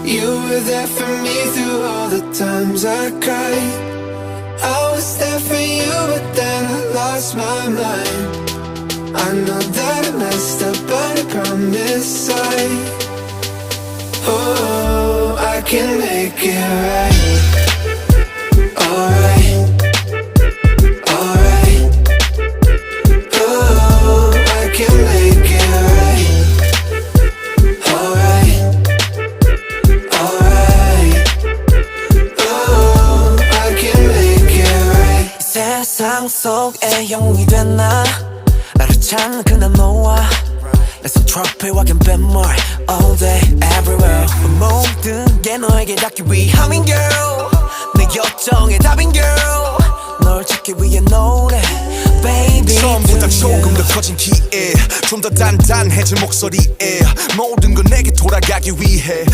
You were there for me through all the times I cried. I was there for you, but then I lost my mind. I know that I messed up, but I promise I can make it right. Alright, alright. Oh, I can make it right. Alright, alright. Oh, I can make it right. 세상 속에 영웅이 된 나 나를 찾는 그날 너와 내손 트로피와 갬뱀물 all day everywhere 모든 게 너에게 닿기 위함인 girl 내 요청의 답인 girl 널 찾기 위해 노래 baby 처음보다 조금 더 커진 기에 좀 더 단단해진 목소리에 모든 건 내게 돌아가기 위해